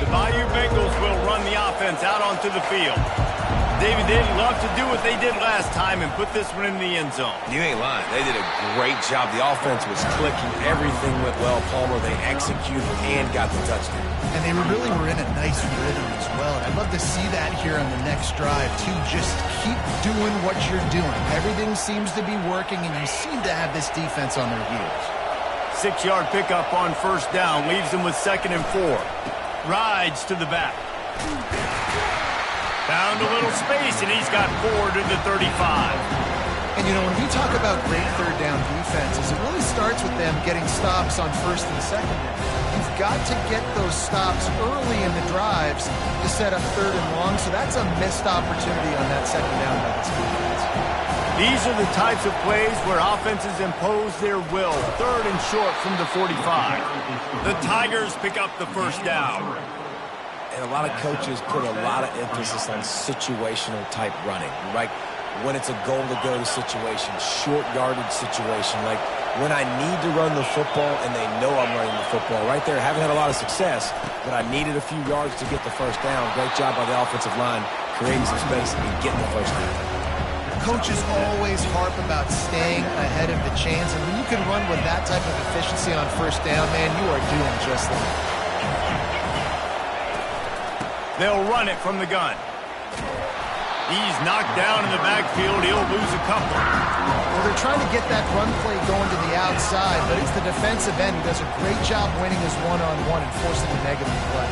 The Bayou Bengals will run the offense out onto the field. David, they'd love to do what they did last time and put this one in the end zone. You ain't lying. They did a great job. The offense was clicking. Everything went well, Palmer. They executed and got the touchdown. And they really were in a nice rhythm as well. And I'd love to see that here on the next drive, too. Just keep doing what you're doing. Everything seems to be working, and you seem to have this defense on their heels. 6-yard pickup on first down. Leaves them with 2nd and 4. Rides to the back. Found a little space, and he's got 4 to the 35. And, you know, when we talk about great third down defenses, it really starts with them getting stops on 1st and 2nd. You've got to get those stops early in the drives to set up 3rd and long, so that's a missed opportunity on that 2nd down by this defense. These are the types of plays where offenses impose their will. 3rd and short from the 45. The Tigers pick up the first down. And a lot of coaches put a lot of emphasis on situational type running, right? When it's a goal-to-go situation, short yardage situation, like when I need to run the football and they know I'm running the football. Right there, haven't had a lot of success, but I needed a few yards to get the first down. Great job by the offensive line, creating some space and getting the first down. Coaches always harp about staying ahead of the chains, and when you can run with that type of efficiency on first down, man, you are doing just that. They'll run it from the gun. He's knocked down in the backfield. He'll lose a couple. Well, they're trying to get that run play going to the outside, but it's the defensive end who does a great job winning his one-on-one and forcing a negative play.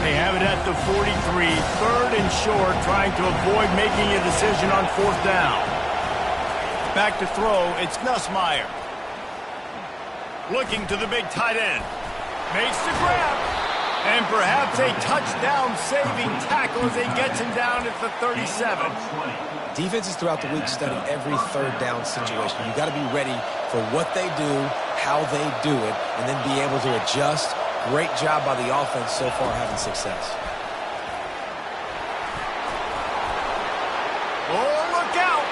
They have it at the 43, 3rd and short, trying to avoid making a decision on 4th down. Back to throw, it's Nussmeier. Looking to the big tight end. Makes the grab. And perhaps a touchdown-saving tackle as he gets him down at the 37. Defenses throughout the week study every 3rd down situation. You got to be ready for what they do, how they do it, and then be able to adjust. Great job by the offense so far having success. Oh, look out!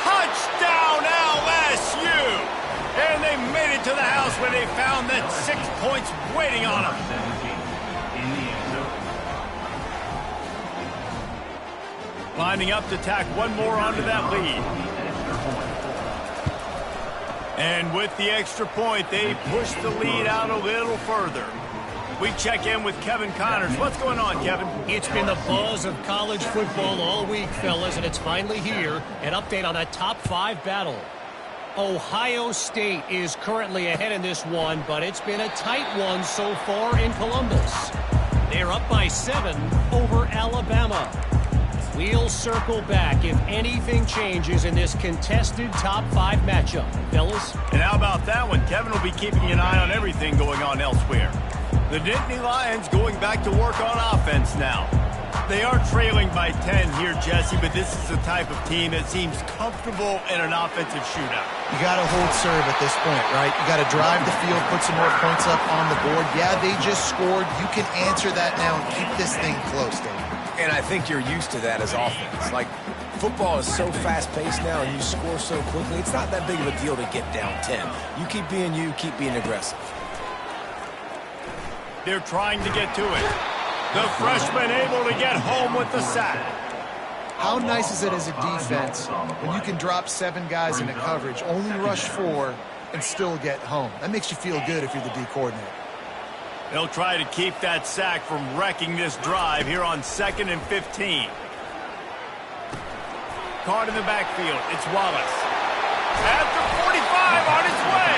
Touchdown LSU! And they made it to the house where they found that 6 points waiting on them. Lining up to tack one more onto that lead. And with the extra point, they push the lead out a little further. We check in with Kevin Connors. What's going on, Kevin? It's been the buzz of college football all week, fellas, and it's finally here. An update on a top 5 battle. Ohio State is currently ahead in this one, but it's been a tight one so far in Columbus. They're up by 7 over Alabama. We'll circle back if anything changes in this contested top 5 matchup. Fellas? And how about that one? Kevin will be keeping an eye on everything going on elsewhere. The Nittany Lions going back to work on offense now. They are trailing by 10 here, Jesse, but this is the type of team that seems comfortable in an offensive shootout. You got to hold serve at this point, right? You got to drive the field, put some more points up on the board. Yeah, they just scored. You can answer that now and keep this thing close, Dave. And I think you're used to that as offense. Like, football is so fast-paced now and you score so quickly, it's not that big of a deal to get down 10. You keep being aggressive. They're trying to get to it. The freshman able to get home with the sack. How nice is it as a defense when you can drop 7 guys into coverage, only rush 4, and still get home? That makes you feel good if you're the D coordinator. They'll try to keep that sack from wrecking this drive here on 2nd and 15. Caught in the backfield. It's Wallace. At the 45 on his way.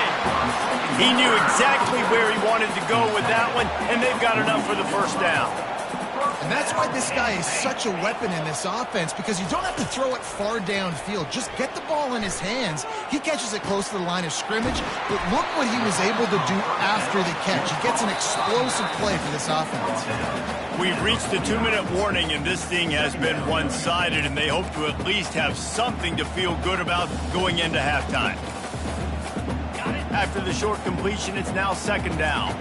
He knew exactly where he wanted to go with that one, and they've got enough for the first down. And that's why this guy is such a weapon in this offense, because you don't have to throw it far downfield. Just get the ball in his hands. He catches it close to the line of scrimmage, but look what he was able to do after the catch. He gets an explosive play for this offense. We've reached the 2-minute warning, and this thing has been one-sided, and they hope to at least have something to feel good about going into halftime. After the short completion, it's now 2nd down.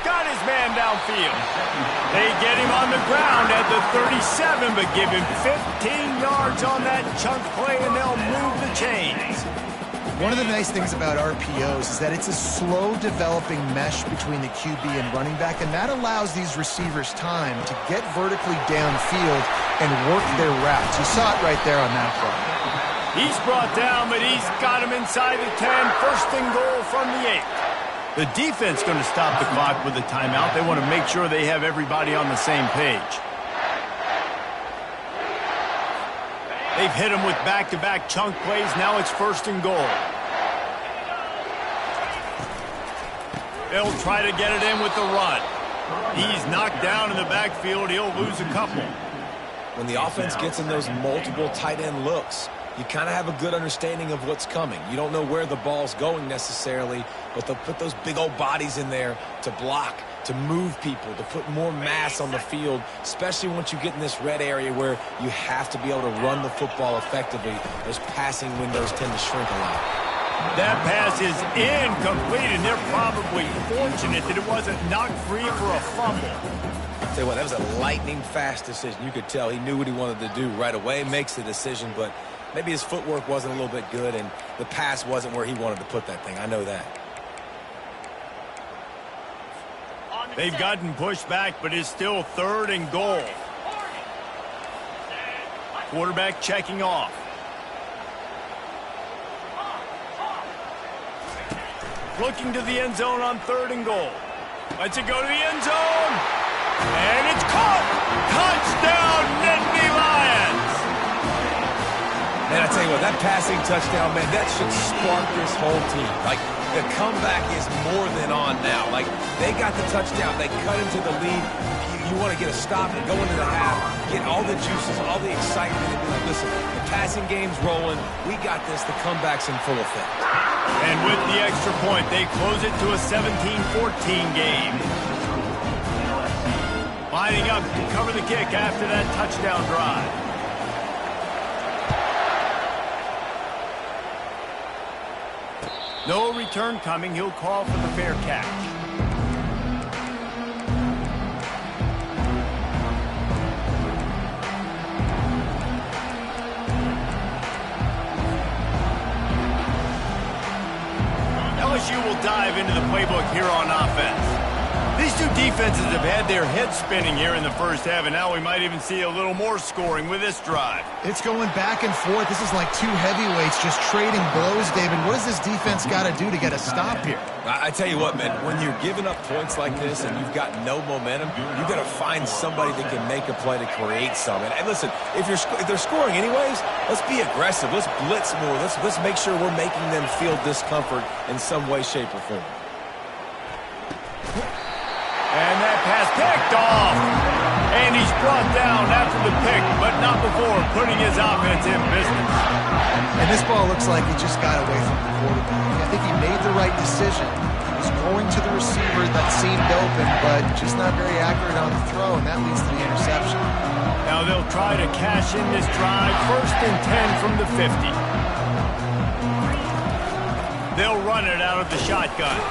Got his man downfield. They get him on the ground at the 37, but give him 15 yards on that chunk play, and they'll move the chains. One of the nice things about RPOs is that it's a slow developing mesh between the QB and running back, and that allows these receivers time to get vertically downfield and work their routes. You saw it right there on that play. He's brought down, but he's got him inside the 10. First and goal from the 8. The defense going to stop the clock with a timeout. They want to make sure they have everybody on the same page. They've hit him with back-to-back chunk plays. Now it's first and goal. They'll try to get it in with the run. He's knocked down in the backfield. He'll lose a couple. When the offense gets in those multiple tight end looks, you kind of have a good understanding of what's coming. You don't know where the ball's going necessarily, but they'll put those big old bodies in there to block, to move people, to put more mass on the field, especially once you get in this red area where you have to be able to run the football effectively. Those passing windows tend to shrink a lot. That pass is incomplete, and they're probably fortunate that it wasn't knocked free for a fumble. I'll tell you what, that was a lightning-fast decision. You could tell he knew what he wanted to do right away, makes the decision, but maybe his footwork wasn't a little bit good, and the pass wasn't where he wanted to put that thing. I know that. They've gotten pushed back, but it's still third and goal. Quarterback checking off. Looking to the end zone on third and goal. Lets it go to the end zone. And it's caught. Touchdown, Nittany Lions. Man, I tell you what, that passing touchdown, man, that should spark this whole team. Like, the comeback is more than on now. Like, they got the touchdown. They cut into the lead. You want to get a stop and go into the half, get all the juices, all the excitement, and be like, listen, the passing game's rolling. We got this. The comeback's in full effect. And with the extra point, they close it to a 17-14 game. Lining up to cover the kick after that touchdown drive. No return coming. He'll call for the fair catch. LSU will dive into the playbook here on offense. These two defenses have had their heads spinning here in the first half, and now we might even see a little more scoring with this drive. It's going back and forth. This is like two heavyweights just trading blows, David. What does this defense got to do to get a stop here? I tell you what, man, when you're giving up points like this and you've got no momentum, you've got to find somebody that can make a play to create some. And listen, if they're scoring anyways, let's be aggressive. Let's blitz more. Let's make sure we're making them feel discomfort in some way, shape, or form. And that pass picked off. And he's brought down after the pick, but not before putting his offense in business. And this ball looks like he just got away from the quarterback. I think he made the right decision. He was going to the receiver that seemed open, but just not very accurate on the throw, and that leads to the interception. Now they'll try to cash in this drive. First and 10 from the 50. They'll run it out of the shotgun.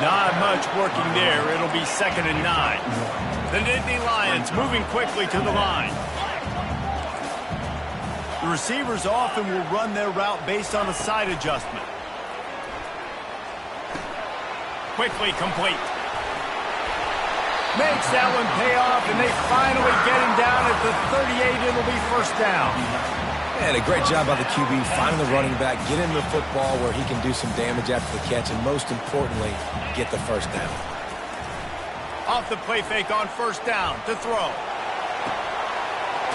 Not much working there. It'll be second and 9. The Nittany Lions moving quickly to the line. The receivers often will run their route based on a side adjustment. Quickly complete. Makes that one pay off, and they finally get him down at the 38. It'll be first down. And a great job by the QB, finding the running back, get him the football where he can do some damage after the catch, and most importantly, get the first down. Off the play fake on first down to throw.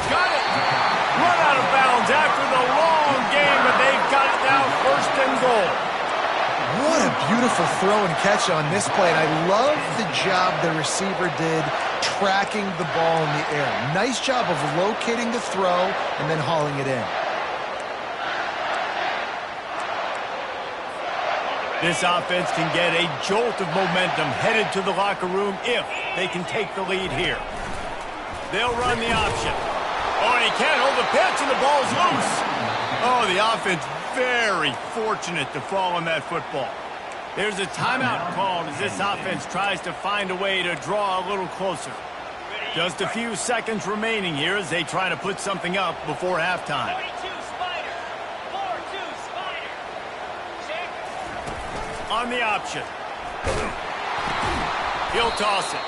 Got it! Run out of bounds after the long game, but they've got it now first and goal. What a beautiful throw and catch on this play, and I love the job the receiver did tracking the ball in the air. Nice job of locating the throw and then hauling it in. This offense can get a jolt of momentum headed to the locker room if they can take the lead here. They'll run the option. Oh, and he can't hold the pitch, and the ball's loose. Oh, the offense very fortunate to fall on that football. There's a timeout called as this offense tries to find a way to draw a little closer. Just a few seconds remaining here as they try to put something up before halftime. on the option. He'll toss it.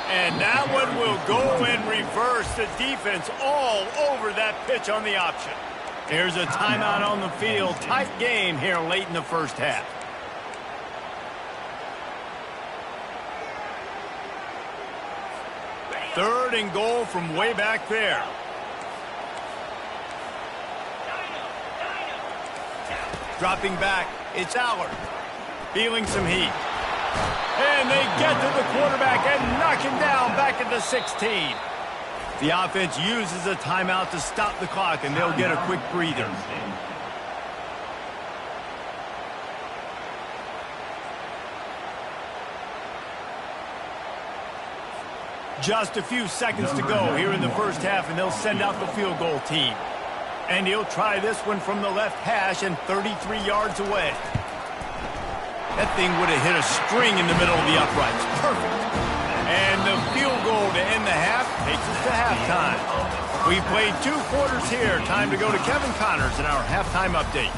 And that one will go in reverse. The defense all over that pitch on the option. There's a timeout on the field. Tight game here late in the first half. Third and goal from way back there. Dropping back, it's Allard. Feeling some heat. And they get to the quarterback and knock him down back at the 16. The offense uses a timeout to stop the clock, and they'll get a quick breather. Just a few seconds to go here in the first half, and they'll send out the field goal team. And he'll try this one from the left hash and 33 yards away. That thing would have hit a string in the middle of the uprights. Perfect. And the field goal to end the half takes us to halftime. We played 2 quarters here. Time to go to Kevin Connors in our halftime update.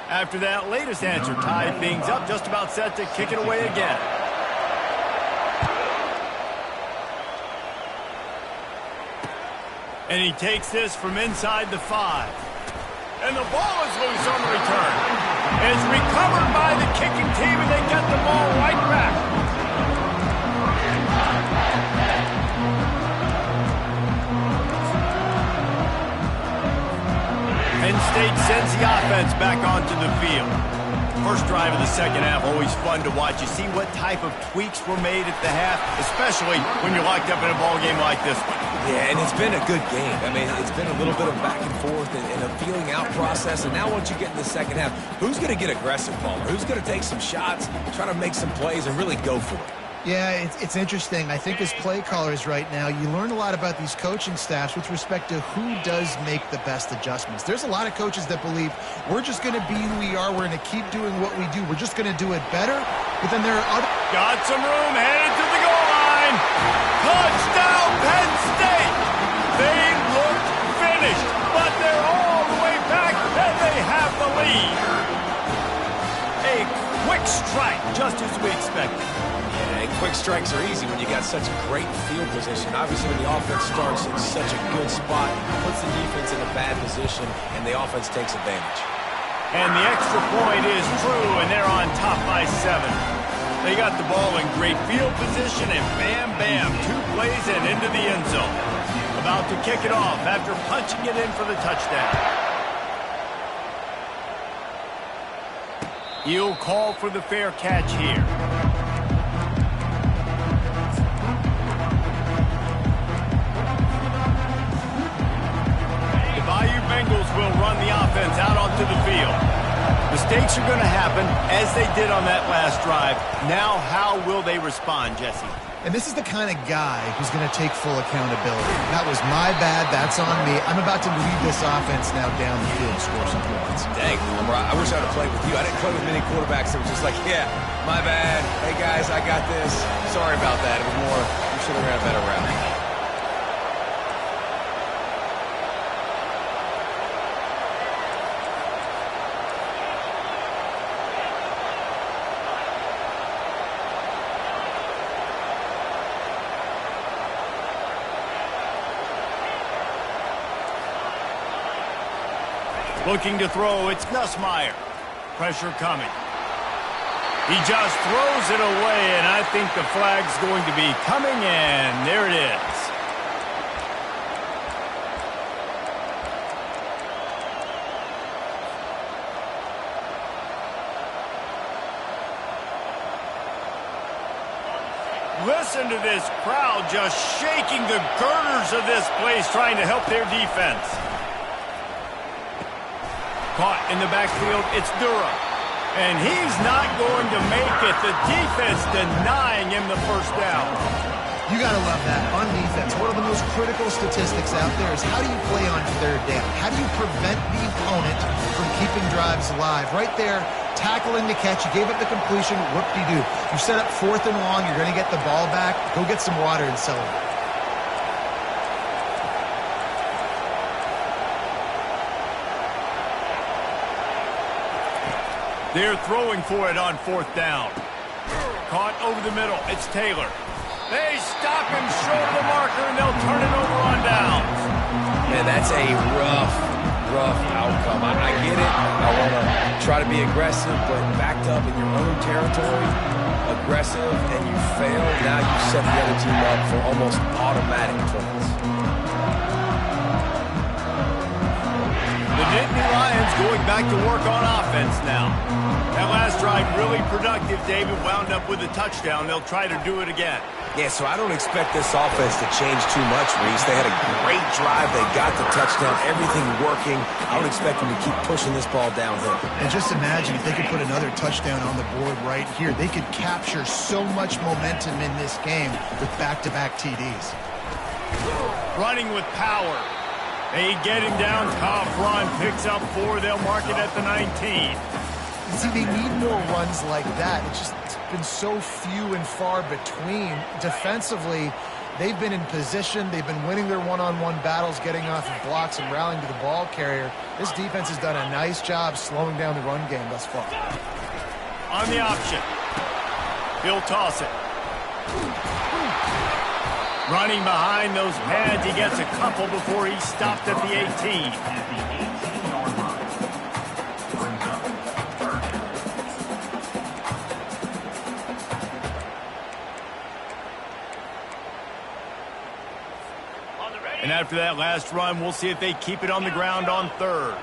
After that latest answer tied things up, just about set to kick it away again. And he takes this from inside the 5. And the ball is loose on the return. It's recovered by the kicking team, and they get the ball right back. Penn State sends the offense back onto the field. First drive of the second half, always fun to watch. You see what type of tweaks were made at the half, especially when you're locked up in a ball game like this one. Yeah, and it's been a good game. I mean, it's been a little bit of back and forth and a feeling out process. And now once you get in the second half, who's going to get aggressive, Palmer? Who's going to take some shots, try to make some plays, and really go for it? Yeah, it's interesting. I think as play callers right now, you learn a lot about these coaching staffs with respect to who does make the best adjustments. There's a lot of coaches that believe we're just going to be who we are. We're going to keep doing what we do. We're just going to do it better. But then there are other... Got some room, headed to the goal line. Touchdown, Penn State. They look finished, but they're all the way back, and they have the lead. A quick strike, just as we expected. Yeah, quick strikes are easy when you got such great field position. Obviously, when the offense starts in such a good spot, it puts the defense in a bad position, and the offense takes advantage. And the extra point is true, and they're on top by 7. They got the ball in great field position, and bam, bam, 2 plays and into the end zone. About to kick it off after punching it in for the touchdown. He'll call for the fair catch here. The Bayou Bengals will run the offense out onto the field. Mistakes are going to happen, as they did on that last drive. Now, how will they respond, Jesse? And this is the kind of guy who's going to take full accountability. That was my bad. That's on me. I'm about to lead this offense now down the field and score some points. Dang, I wish I would have played with you. I didn't play with many quarterbacks that were just like, yeah, my bad. Hey, guys, I got this. Sorry about that. It was more, you should have ran a better route. Looking to throw, it's Nussmeier. Pressure coming. He just throws it away, and I think the flag's going to be coming in. There it is. Listen to this crowd just shaking the girders of this place, trying to help their defense. Caught in the backfield, it's Durham. And he's not going to make it. The defense denying him the first down. You got to love that. On defense, one of the most critical statistics out there is how do you play on 3rd down? How do you prevent the opponent from keeping drives alive? Right there, tackling the catch. You gave up the completion. Whoop-de-doo. You set up 4th and long. You're going to get the ball back. Go get some water and celebrate. They're throwing for it on 4th down. Caught over the middle. It's Taylor. They stop him short of the marker, and they'll turn it over on downs. Man, that's a rough outcome. I get it. I want to try to be aggressive, but backed up in your own territory, aggressive, and you fail. Now you set the other team up for almost automatic points. The Dynasty Lions going back to work on offense now. That last drive really productive. David wound up with a touchdown. They'll try to do it again. Yeah, so I don't expect this offense to change too much, Reese. They had a great drive. They got the touchdown. Everything working. I would expect them to keep pushing this ball downhill. And just imagine if they could put another touchdown on the board right here. They could capture so much momentum in this game with back-to-back TDs. Running with power. They get him down. Tough run. Picks up 4. They'll mark it at the 19. You see, they need more runs like that. It's just been so few and far between. Defensively, they've been in position. They've been winning their one-on-one battles, getting off of blocks and rallying to the ball carrier. This defense has done a nice job slowing down the run game thus far. On the option. He'll toss it. Running behind those pads, he gets a couple before he's stopped at the 18. And after that last run, we'll see if they keep it on the ground on 3rd.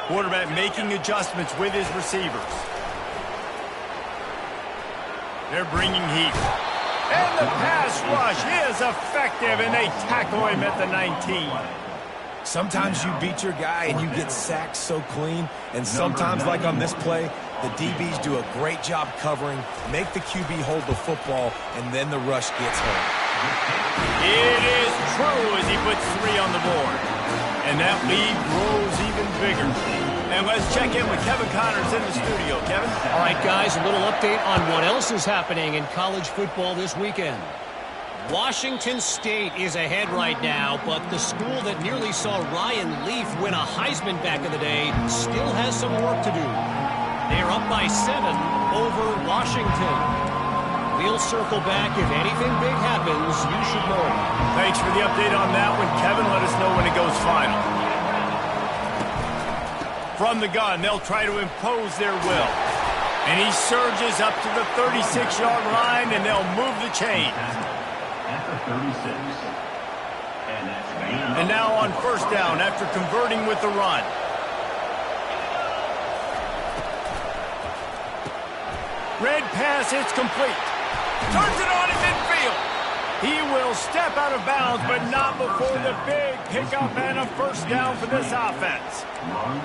Quarterback making adjustments with his receivers. They're bringing heat. And the pass rush is effective, and they tackle him at the 19. Sometimes you beat your guy and you get sacked so clean, and sometimes, like on this play, the DBs do a great job covering, make the QB hold the football, and then the rush gets home. It is true as he puts 3 on the board. And that lead grows even bigger. And let's check in with Kevin Connors in the studio. Kevin? All right, guys, a little update on what else is happening in college football this weekend. Washington State is ahead right now, but the school that nearly saw Ryan Leaf win a Heisman back in the day still has some work to do. They're up by 7 over Washington. We'll circle back. If anything big happens, you should know. Thanks for the update on that one, Kevin. Let us know when it goes final. From the gun, they'll try to impose their will. And he surges up to the 36-yard line, and they'll move the chain. At the 36. And now on 1st down after converting with the run. Red pass, it's complete. Turns it on in midfield. He will step out of bounds, but not before the big pickup and a 1st down for this offense.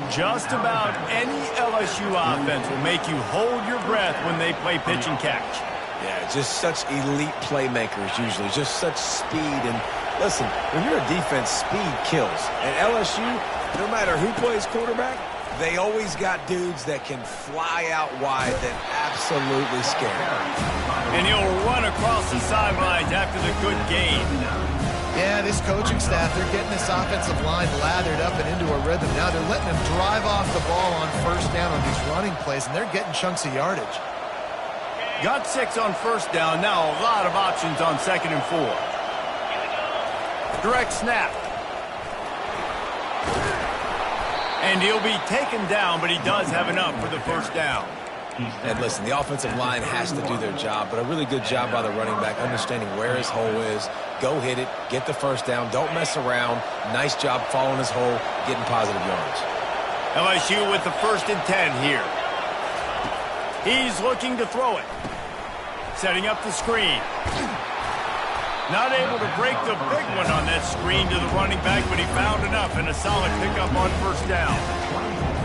Just about any LSU offense will make you hold your breath when they play pitch and catch. Yeah, just such elite playmakers usually, just such speed. And listen, when you're a defense, speed kills. And LSU, no matter who plays quarterback, they always got dudes that can fly out wide that absolutely scare them. And he'll run across the sidelines after the good game. Yeah, this coaching staff, they're getting this offensive line lathered up and into a rhythm. Now they're letting them drive off the ball on 1st down on these running plays, and they're getting chunks of yardage. Got 6 on 1st down. Now a lot of options on 2nd and 4. Direct snap. And he'll be taken down, but he does have enough for the 1st down. And listen, the offensive line has to do their job, but a really good job by the running back, understanding where his hole is. Go hit it, get the 1st down, don't mess around. Nice job following his hole, getting positive yards. LSU with the 1st and 10 here. He's looking to throw it. Setting up the screen. Not able to break the big one on that screen to the running back, but he found enough and a solid pickup on 1st down.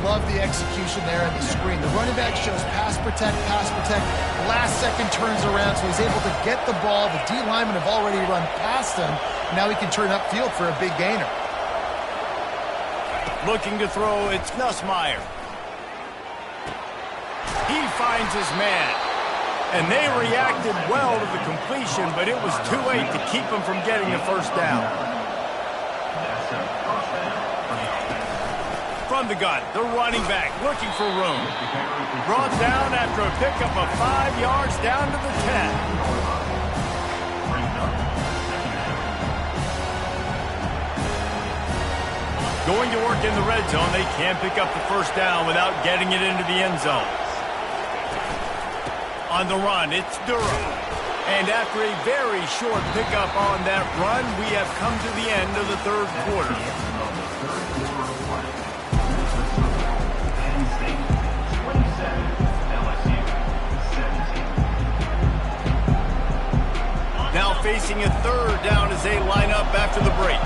Love the execution there on the screen. The running back shows pass protect. Last second turns around, so he's able to get the ball. The D linemen have already run past him. Now he can turn upfield for a big gainer. Looking to throw, it's Nussmeier. He finds his man. And they reacted well to the completion, but it was too late to keep him from getting the 1st down. from the gun. The running back looking for room. Brought down after a pickup of 5 yards down to the 10. Going to work in the red zone. They can't pick up the first down without getting it into the end zone. On the run, it's Durham. And after a very short pickup on that run, we have come to the end of the third quarter. Now facing a third down as they line up after the break.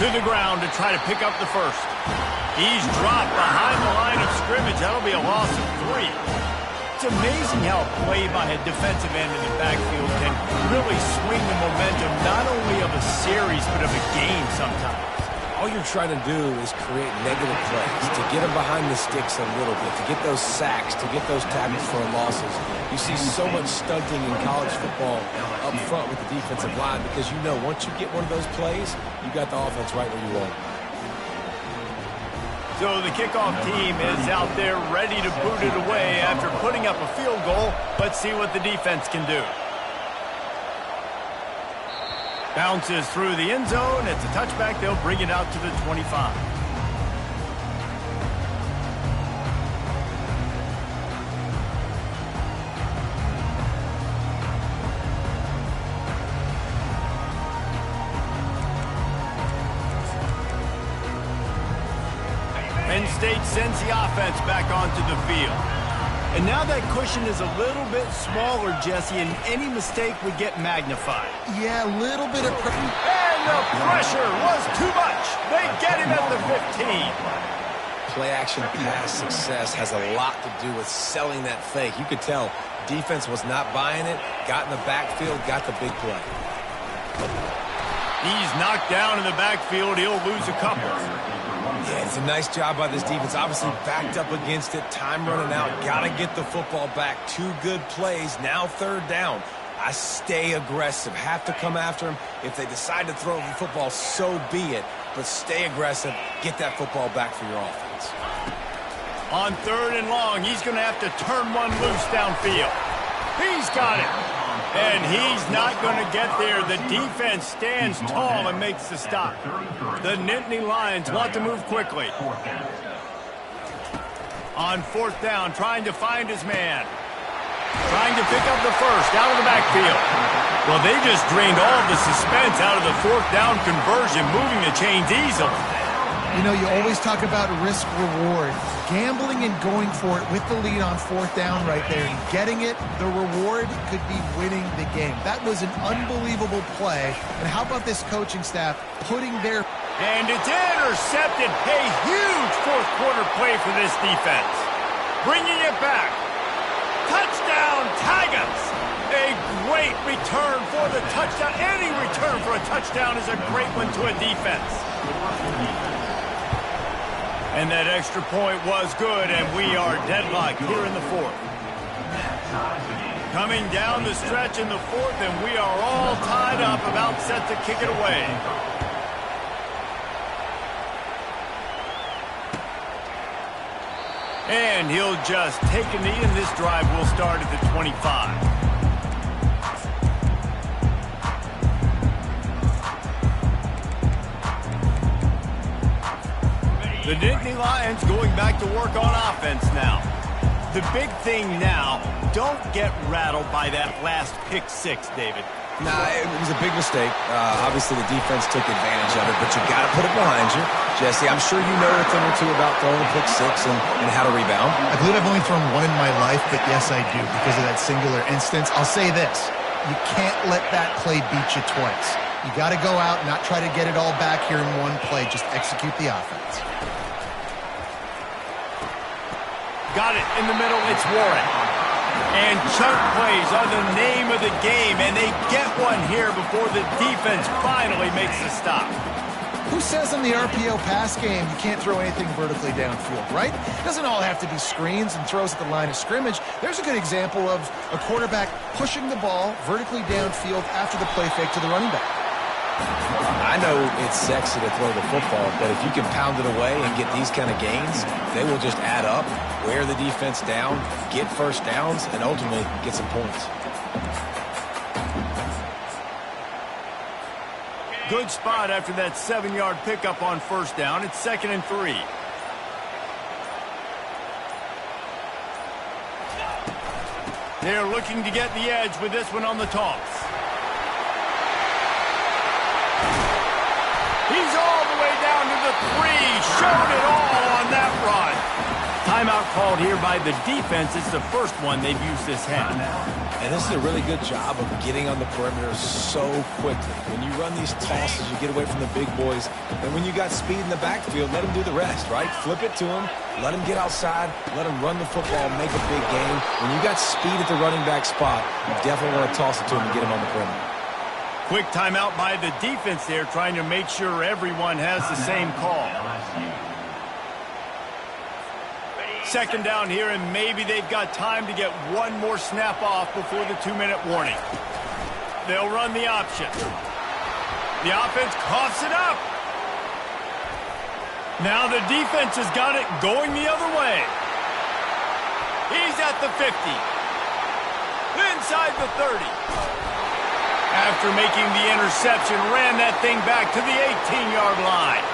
To the ground to try to pick up the first. He's dropped behind the line of scrimmage. That'll be a loss of 3. It's amazing how a play by a defensive end in the backfield can really swing the momentum not only of a series but of a game sometimes. All you're trying to do is create negative plays, to get them behind the sticks a little bit, to get those sacks, to get those tackles for losses. You see so much stunting in college football up front with the defensive line because you know once you get one of those plays, you got the offense right where you want it. So the kickoff team is out there ready to boot it away after putting up a field goal. Let's see what the defense can do. Bounces through the end zone. It's a touchback. They'll bring it out to the 25. Penn State sends the offense back onto the field. And now that cushion is a little bit smaller, Jesse, and any mistake would get magnified. Yeah, a little bit of pressure. And the pressure was too much. They get him at the 15. Play action pass success has a lot to do with selling that fake. You could tell defense was not buying it, got in the backfield, got the big play. He's knocked down in the backfield. He'll lose a couple. Yeah, it's a nice job by this defense. Obviously backed up against it. Time running out. Got to get the football back. 2 good plays. Now third down. I stay aggressive. Have to come after him. If they decide to throw the football, so be it. But stay aggressive. Get that football back for your offense. On third and long, he's going to have to turn one loose downfield. He's got it. And he's not going to get there. The defense stands tall and makes the stop. The Nittany Lions want to move quickly. On fourth down, trying to find his man. Trying to pick up the first out of the backfield. Well, they just drained all the suspense out of the fourth down conversion, moving the chains easily. You know, you always talk about risk-reward. Gambling and going for it with the lead on fourth down right there and getting it, the reward could be winning the game. That was an unbelievable play. And how about this coaching staff putting their... And it's intercepted. A huge fourth quarter play for this defense. Bringing it back. Touchdown, Tigers! A great return for the touchdown. Any return for a touchdown is a great one to a defense. And that extra point was good, and we are deadlocked here in the fourth. Coming down the stretch in the fourth, and we are all tied up, about set to kick it away. And he'll just take a knee, and this drive will start at the 25. The Nittany Lions going back to work on offense now. The big thing now, don't get rattled by that last pick six, David. Nah, it was a big mistake. Obviously, the defense took advantage of it, but you got to put it behind you. Jesse, I'm sure you know a thing or two about throwing a pick six and how to rebound. I believe I've only thrown one in my life, but yes, I do, because of that singular instance. I'll say this. You can't let that play beat you twice. You got to go out and not try to get it all back here in one play. Just execute the offense. Got it in the middle. It's Warren. And chunk plays are the name of the game, and they get one here before the defense finally makes the stop. Who says in the RPO pass game you can't throw anything vertically downfield, right? It doesn't all have to be screens and throws at the line of scrimmage. There's a good example of a quarterback pushing the ball vertically downfield after the play fake to the running back. I know it's sexy to throw the football, but if you can pound it away and get these kind of gains, they will just add up, wear the defense down, get first downs, and ultimately get some points. Good spot after that 7-yard pickup on first down. It's 2nd and 3. They're looking to get the edge with this one on the toss. He's all the way down to the 3. Showed it all on that run. Timeout called here by the defense. It's the first one they've used this half. And this is a really good job of getting on the perimeter so quickly. When you run these tosses, you get away from the big boys. And when you got speed in the backfield, let them do the rest, right? Flip it to them, let them get outside, let them run the football, make a big game. When you got speed at the running back spot, you definitely want to toss it to them and get them on the perimeter. Quick timeout by the defense there, trying to make sure everyone has the same call. 2nd down here, and maybe they've got time to get one more snap off before the 2-minute warning. They'll run the option. The offense coughs it up. Now the defense has got it going the other way. He's at the 50. Inside the 30. After making the interception, ran that thing back to the 18-yard line.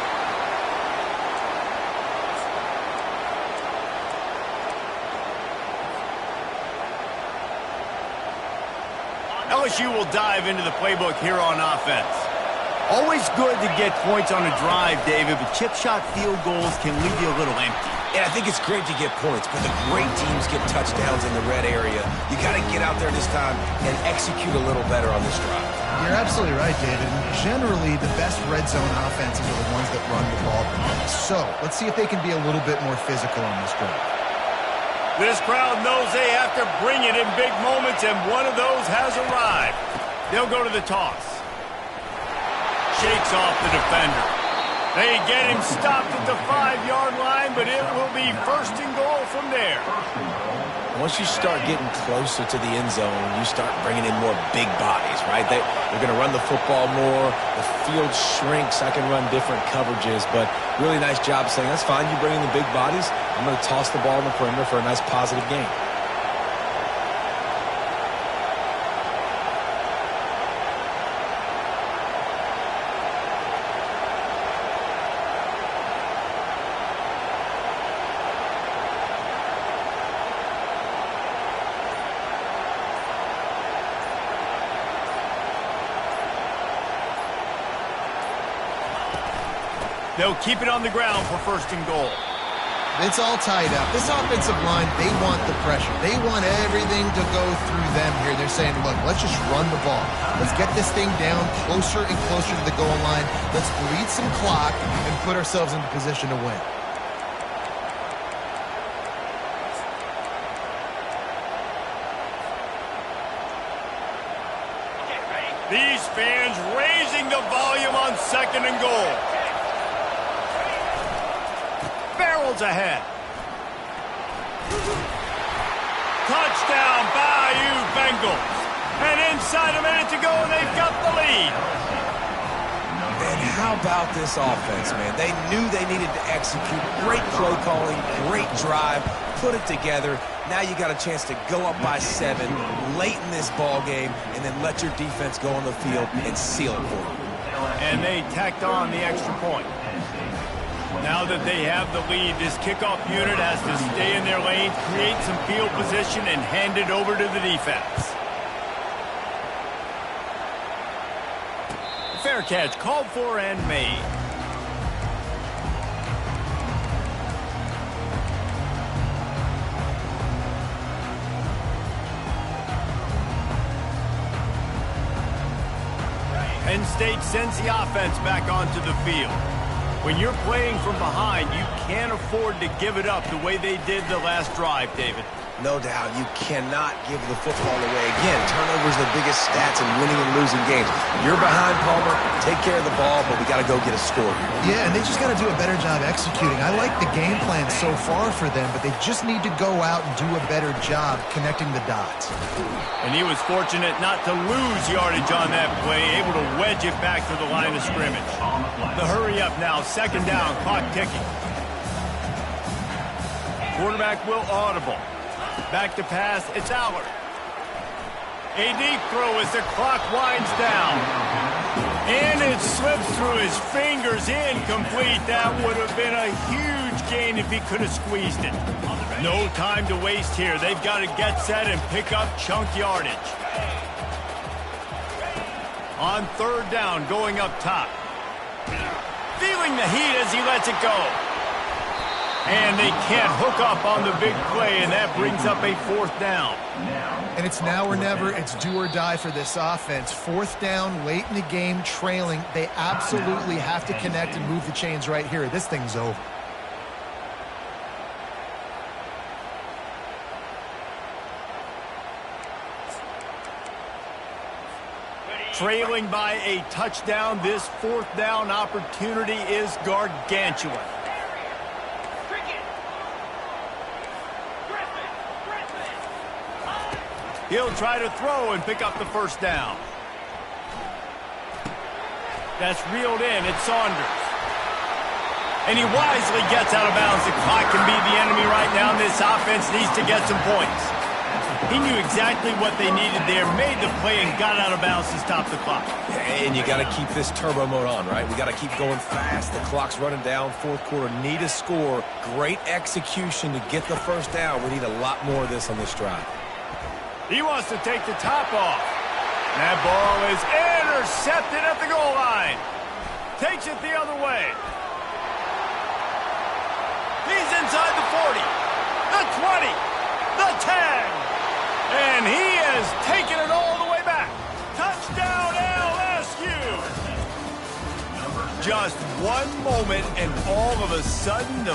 LSU will dive into the playbook here on offense. Always good to get points on a drive, David, but chip shot field goals can leave you a little empty. Yeah, I think it's great to get points, but the great teams get touchdowns in the red area. You got to get out there this time and execute a little better on this drive. You're absolutely right, David. Generally, the best red zone offenses are the ones that run the ball the most. So let's see if they can be a little bit more physical on this drive. This crowd knows they have to bring it in big moments, and one of those has arrived. They'll go to the toss. Shakes off the defender. They get him stopped at the 5-yard line, but it will be 1st and goal from there. Once you start getting closer to the end zone, you start bringing in more big bodies, right? They're going to run the football more. The field shrinks. I can run different coverages, but really nice job saying, that's fine. You bring in the big bodies. I'm going to toss the ball in the perimeter for a nice positive gain. They'll keep it on the ground for 1st and goal. It's all tied up. This offensive line, they want the pressure. They want everything to go through them here. They're saying, look, let's just run the ball. Let's get this thing down closer and closer to the goal line. Let's bleed some clock and put ourselves into position to win. These fans raising the volume on 2nd and goal. Barrels ahead. Touchdown, Bayou Bengals. And inside a minute to go, and they've got the lead. And how about this offense, man? They knew they needed to execute. Great play calling, great drive, put it together. Now you got a chance to go up by 7 late in this ball game, and then let your defense go on the field and seal it for you. And they tacked on the extra point. Now that they have the lead, this kickoff unit has to stay in their lane, create some field position, and hand it over to the defense. Fair catch called for and made. Penn State sends the offense back onto the field. When you're playing from behind, you can't afford to give it up the way they did the last drive, David. No doubt, you cannot give the football away. Again, turnovers are the biggest stats in winning and losing games. You're behind, Palmer. Take care of the ball, but we got to go get a score here. Yeah, and they just got to do a better job executing. I like the game plan so far for them, but they just need to go out and do a better job connecting the dots. And he was fortunate not to lose yardage on that play, able to wedge it back to the line of scrimmage. The hurry up now, second down, clock ticking. Quarterback will audible. Back to pass, it's Aller. A deep throw as the clock winds down. And it slips through his fingers, incomplete. That would have been a huge gain if he could have squeezed it. No time to waste here. They've got to get set and pick up chunk yardage. On third down, going up top. Feeling the heat as he lets it go. And they can't hook up on the big play, and that brings up a fourth down. And it's now or never. It's do or die for this offense. Fourth down, late in the game, trailing. They absolutely have to connect and move the chains right here. This thing's over. Trailing by a touchdown, this fourth down opportunity is gargantuan. He'll try to throw and pick up the first down. That's reeled in. It's Saunders. And he wisely gets out of bounds. The clock can be the enemy right now, and this offense needs to get some points. He knew exactly what they needed there, made the play, and got out of bounds to stop the clock. And you got to keep this turbo mode on, right? We got to keep going fast. The clock's running down. Fourth quarter, need a score. Great execution to get the first down. We need a lot more of this on this drive. He wants to take the top off. That ball is intercepted at the goal line. Takes it the other way. He's inside the 40, the 20, the 10. And he has taken it all the way back. Touchdown LSU. Just one moment and all of a sudden the